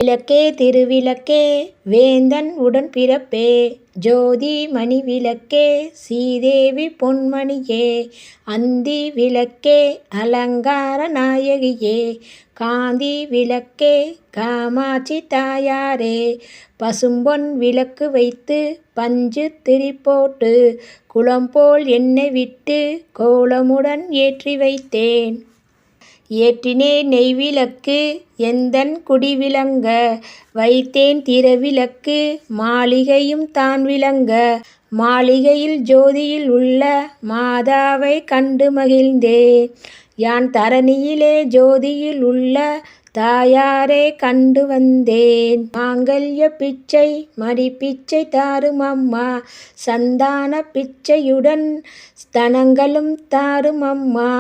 விளக்கே திருவிளக்கே வேந்தன் உடன்பிறப்பே, ஜோதி மணி விளக்கே ஸ்ரீதேவி பொன்மணியே, அந்தி விளக்கே அலங்கார நாயகியே, காந்தி விளக்கே காமாட்சி தாயாரே, பசும்பொன் விளக்கு வைத்து பஞ்சு திரி போட்டு, குளம்போல் எண்ணெய் விட்டு கோலமுடன் ஏற்றி வைத்தேன். ஏற்றினேன் நெய்விளக்கு எந்தன் குடி விளங்க, வைத்தேன் திரிவிளக்கு மாளிகையும் தான் விளங்க, மாளிகையில் ஜோதியில் உள்ள மாதாவை கண்டு மகிழ்ந்தேன். யான் தரணியிலே ஜோதியில் உள்ள தாயாரே கண்டு வந்தேன். மாங்கல்ய பிச்சை மடிப்பிச்சை தாரும் அம்மா, சந்தான பிச்சையுடன் ஸ்தனங்களும் தாரும் அம்மா,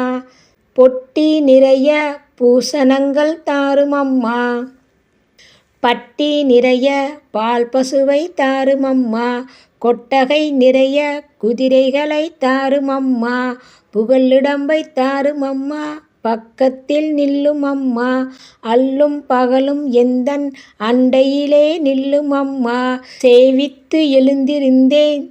பொட்டி நிறைய பூசணங்கள் தாரும் அம்மா, பட்டி நிறைய பால் பசுவை தாரும் அம்மா, கொட்டகை நிறைய குதிரைகளை தாரும் அம்மா, புகலிடம்பை தாரும் அம்மா, பக்கத்தில் நில்லும் அம்மா, அல்லும் பகலும் எந்தன் அண்டையிலே நில்லும் அம்மா. சேவித்து எழுந்திருந்தேன்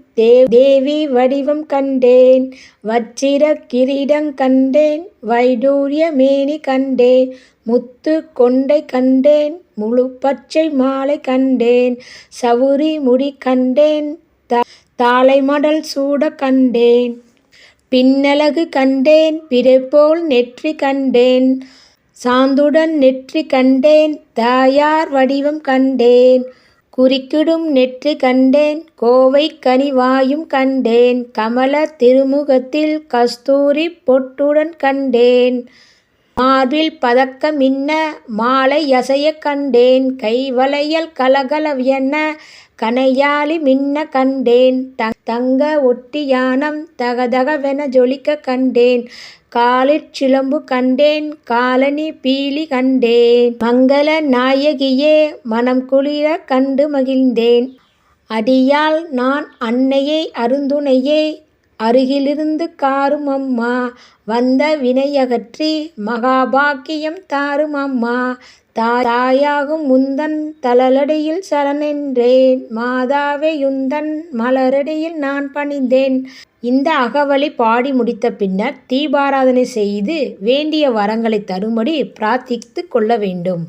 தேவி வடிவம் கண்டேன், வச்சிர கிரீடம் கண்டேன், வைடூரிய மேனி கண்டேன், முத்து கொண்டை கண்டேன், முழு பச்சை மாலை கண்டேன், சவுரி முடி கண்டேன், தாளை மடல் சூட கண்டேன், பின்னழகு கண்டேன், பிறைபோல் நெற்றி கண்டேன், சாந்துடன் நெற்றி கண்டேன், தாயார் வடிவம் கண்டேன், குறுக்கிடும் நெற்றி கண்டேன், கோவை கனிவாயும் கண்டேன், கமல திருமுகத்தில் கஸ்தூரி பொட்டுடன் கண்டேன், மார்பில் பதக்க மின்ன மாலை அசைய கண்டேன், கைவளையல் கலகலவென கணையாழி மின்ன கண்டேன், தங்க ஒட்டியானம் தகதகவென ஜொலிக்க கண்டேன், காலிற் சிலம்பு கண்டேன், காலணி பீலி கண்டேன், மங்கள நாயகியே மனம் குளிர கண்டு மகிழ்ந்தேன். அடியாள் நான் அன்னையை அருந்துணையை அருகிலிருந்து காரும் அம்மா, வந்த வினையகற்றி மகாபாக்கியம் தாரும் அம்மா, தாயாகும் உந்தன் தளலடியில் சரணென்றேன், மாதாவே உந்தன் மலரடியில் நான் பணிந்தேன். இந்த அகவலை பாடி முடித்த பின்னர் தீபாராதனை செய்து வேண்டிய வரங்களை தரும்படி பிரார்த்தித்து கொள்ள வேண்டும்.